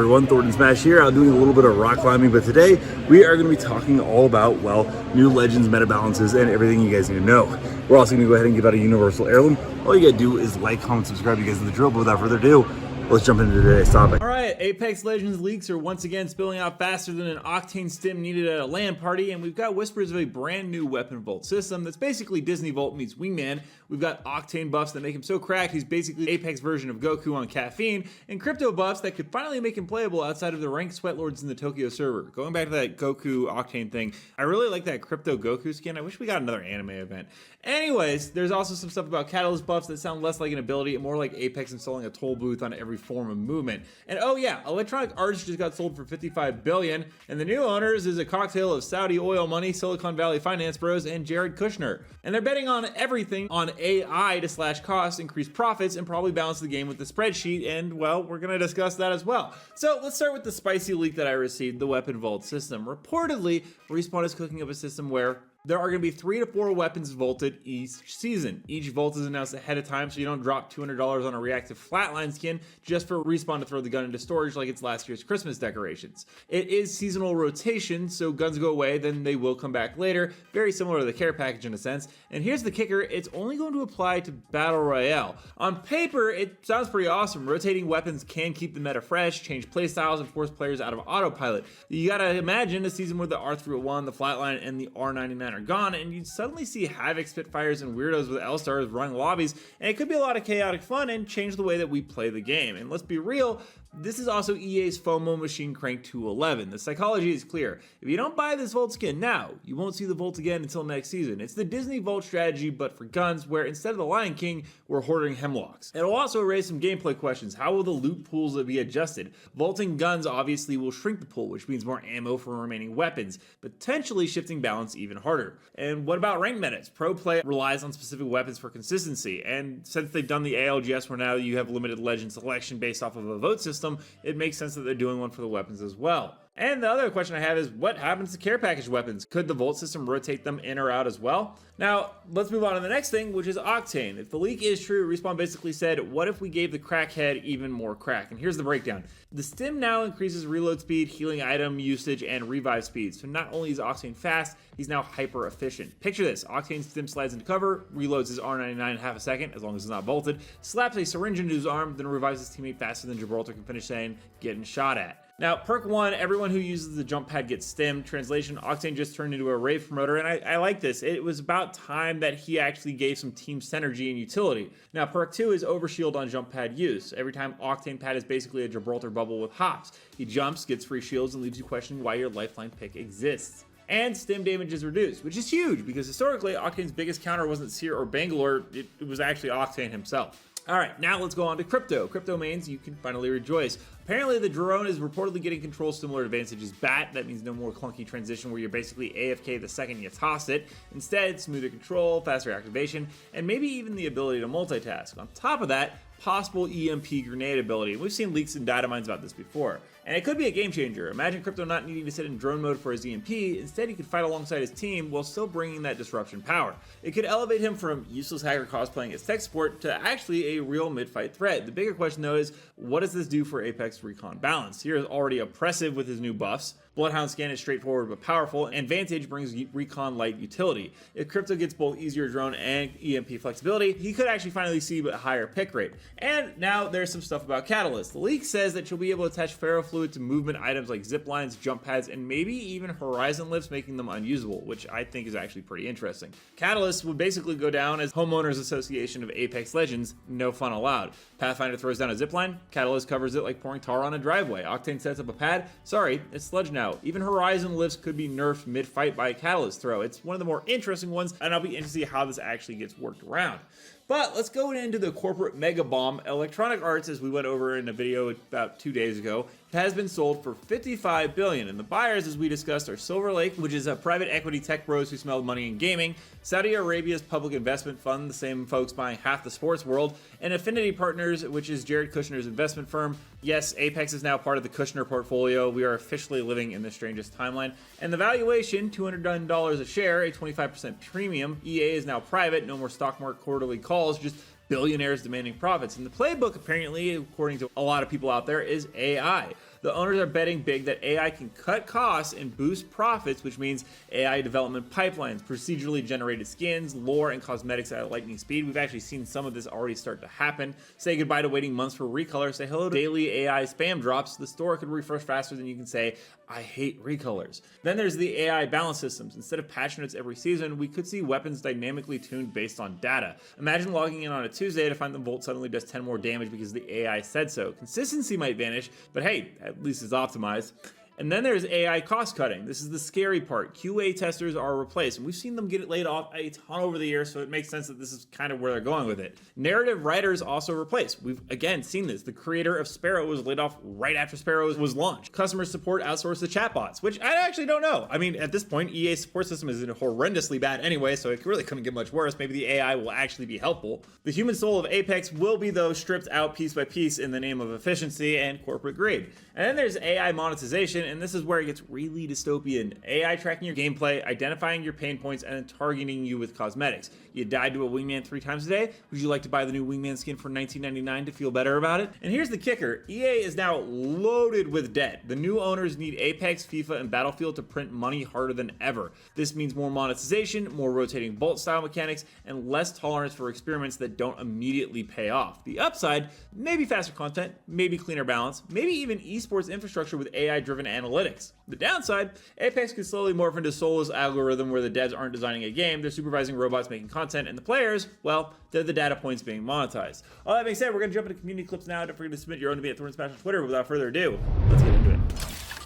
everyone, Thornton Smash here. I'm doing a little bit of rock climbing, but today we are going to be talking all about, well, new Legends meta balances and everything you guys need to know. We're also going to go ahead and give out a universal heirloom. All you got to do is like, comment, subscribe. You guys know the drill, but without further ado, let's jump into today's topic. Alright, Apex Legends leaks are once again spilling out faster than an octane stim needed at a LAN party, and we've got whispers of a brand new weapon vault system that's basically Disney Vault meets Wingman. We've got octane buffs that make him so cracked he's basically Apex version of Goku on caffeine, and crypto buffs that could finally make him playable outside of the ranked sweatlords in the Tokyo server. Going back to that Goku octane thing, I really like that crypto Goku skin. I wish we got another anime event. Anyways, there's also some stuff about catalyst buffs that sound less like an ability and more like Apex installing a toll booth on every form of movement. And oh yeah, Electronic Arts just got sold for $55 billion, and the new owners is a cocktail of Saudi oil money, Silicon Valley finance bros, and Jared Kushner. And they're betting on everything on AI to slash costs, increase profits, and probably balance the game with the spreadsheet, and well, we're gonna discuss that as well. So let's start with the spicy leak that I received, the weapon vault system. Reportedly, Respawn is cooking up a system where there are going to be 3 to 4 weapons vaulted each season. Each vault is announced ahead of time, so you don't drop $200 on a reactive flatline skin just for Respawn to throw the gun into storage like it's last year's Christmas decorations. It is seasonal rotation, so guns go away, then they will come back later. Very similar to the care package in a sense. And here's the kicker, it's only going to apply to Battle Royale. On paper, it sounds pretty awesome. Rotating weapons can keep the meta fresh, change playstyles, and force players out of autopilot. You gotta imagine a season where the R301, the flatline, and the R99 are gone, and you'd suddenly see Havoc, Spitfires, and Weirdos with L-Stars running lobbies, and it could be a lot of chaotic fun and change the way that we play the game. And let's be real, this is also EA's FOMO machine cranked to 11. The psychology is clear. If you don't buy this Vault skin now, you won't see the Vault again until next season. It's the Disney Vault strategy, but for guns, where instead of the Lion King, we're hoarding hemlocks. It'll also raise some gameplay questions. How will the loot pools be adjusted? Vaulting guns obviously will shrink the pool, which means more ammo for remaining weapons, potentially shifting balance even harder. And what about ranked metas? Pro play relies on specific weapons for consistency, and since they've done the ALGS where now you have limited legend selection based off of a vote system, it makes sense that they're doing one for the weapons as well. And the other question I have is, what happens to care package weapons? Could the Vault system rotate them in or out as well? Now, let's move on to the next thing, which is Octane. If the leak is true, Respawn basically said, what if we gave the crackhead even more crack? And here's the breakdown. The stim now increases reload speed, healing item usage, and revive speed. So not only is Octane fast, he's now hyper efficient. Picture this, Octane stim slides into cover, reloads his R99 in half a second, as long as it's not bolted, slaps a syringe into his arm, then revives his teammate faster than Gibraltar can finish saying, getting shot at. Now, perk 1, everyone who uses the jump pad gets stimmed. Translation, Octane just turned into a rave promoter, and I like this. It was about time that he actually gave some team synergy and utility. Now, perk 2 is overshield on jump pad use. Every time Octane pad is basically a Gibraltar bubble with hops. He jumps, gets free shields, and leaves you questioning why your lifeline pick exists. And stim damage is reduced, which is huge, because historically, Octane's biggest counter wasn't Seer or Bangalore, it was actually Octane himself. Alright, now let's go on to crypto. Crypto mains, you can finally rejoice. Apparently the drone is reportedly getting control similar to Vantage's bat. That means no more clunky transition where you're basically AFK the second you toss it. Instead, smoother control, faster activation, and maybe even the ability to multitask. On top of that, possible EMP grenade ability. We've seen leaks and data mines about this before. And it could be a game changer. Imagine Crypto not needing to sit in drone mode for his EMP, instead he could fight alongside his team while still bringing that disruption power. It could elevate him from useless hacker cosplaying as tech support to actually a real mid-fight threat. The bigger question though is, what does this do for Apex recon balance? Here is already oppressive with his new buffs. Bloodhound scan is straightforward but powerful, and Vantage brings recon light utility. If Crypto gets both easier drone and EMP flexibility, he could actually finally see a higher pick rate. And now there's some stuff about Catalyst. The leak says that you'll be able to attach ferrofluid to movement items like zip lines, jump pads, and maybe even horizon lifts, making them unusable, which I think is actually pretty interesting. Catalyst would basically go down as Homeowners Association of Apex Legends, no fun allowed. Pathfinder throws down a zipline, Catalyst covers it like pouring tar on a driveway. Octane sets up a pad, sorry, it's sludge now. Even horizon lifts could be nerfed mid-fight by a Catalyst throw. It's one of the more interesting ones, and I'll be interested to see how this actually gets worked around. But let's go into the corporate mega bomb. Electronic Arts, as we went over in a video about 2 days ago, has been sold for $55 billion. And the buyers, as we discussed, are Silver Lake, which is a private equity tech bros who smelled money in gaming, Saudi Arabia's public investment fund, the same folks buying half the sports world, and Affinity Partners, which is Jared Kushner's investment firm. Yes, Apex is now part of the Kushner portfolio. We are officially living in the strangest timeline. And the valuation, $209 a share, a 25% premium. EA is now private, no more stock market quarterly calls, just billionaires demanding profits. And the playbook, apparently, according to a lot of people out there, is AI. the owners are betting big that AI can cut costs and boost profits, which means AI development pipelines, procedurally generated skins, lore, and cosmetics at lightning speed. We've actually seen some of this already start to happen. Say goodbye to waiting months for recolor. Say hello to daily AI spam drops. The store could refresh faster than you can say, I hate recolors. Then there's the AI balance systems. Instead of patch notes every season, we could see weapons dynamically tuned based on data. Imagine logging in on a Tuesday to find the Volt suddenly does 10 more damage because the AI said so. Consistency might vanish, but hey, at least it's optimized. And then there's AI cost cutting. This is the scary part. QA testers are replaced, and we've seen them get laid off a ton over the years, so it makes sense that this is kind of where they're going with it. Narrative writers also replaced. We've again seen this. The creator of Sparrow was laid off right after Sparrow was launched. Customer support outsourced to chatbots, which I actually don't know. I mean, at this point, EA's support system is horrendously bad anyway, so it really couldn't get much worse. Maybe the AI will actually be helpful. The human soul of Apex will be, though, stripped out piece by piece in the name of efficiency and corporate greed. And then there's AI monetization, and this is where it gets really dystopian. AI tracking your gameplay, identifying your pain points, and then targeting you with cosmetics. You died to a wingman 3 times a day? Would you like to buy the new wingman skin for $19.99 to feel better about it? And here's the kicker. EA is now loaded with debt. The new owners need Apex, FIFA, and Battlefield to print money harder than ever. This means more monetization, more rotating bolt style mechanics, and less tolerance for experiments that don't immediately pay off. The upside, maybe faster content, maybe cleaner balance, maybe even esports infrastructure with AI-driven analytics. The downside, Apex could slowly morph into Soulless algorithm where the devs aren't designing a game, they're supervising robots making content, and the players, well, they're the data points being monetized. All that being said, we're going to jump into community clips now. Don't forget to submit your own to me at Thorn Smash on Twitter. Without further ado, let's get into it.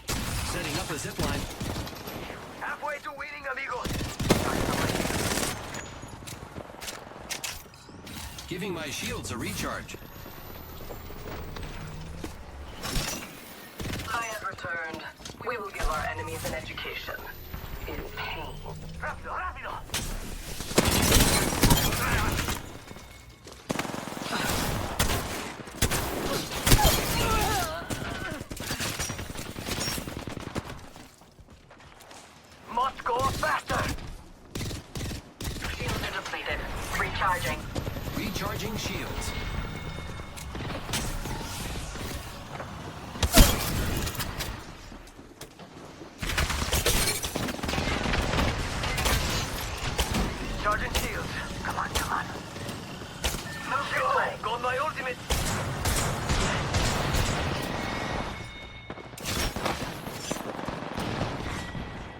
Setting up a zipline. Halfway to winning, amigos. Giving my shields a recharge. I have returned. We will give our enemies an education. In pain. Rápido, rápido. Must go faster. Shields are depleted. Recharging. Recharging shields. Charging shields. Come on, come on. No shield. Got my ultimate.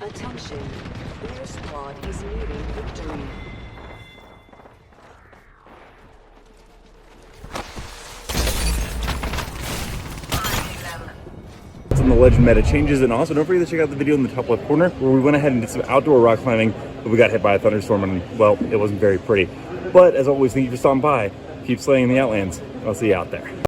Attention, your squad is nearing victory. Some of the legend meta changes, and also don't forget to check out the video in the top left corner where we went ahead and did some outdoor rock climbing, but we got hit by a thunderstorm and, well, it wasn't very pretty. But as always, thank you for stopping by. Keep slaying the Outlands. I'll see you out there.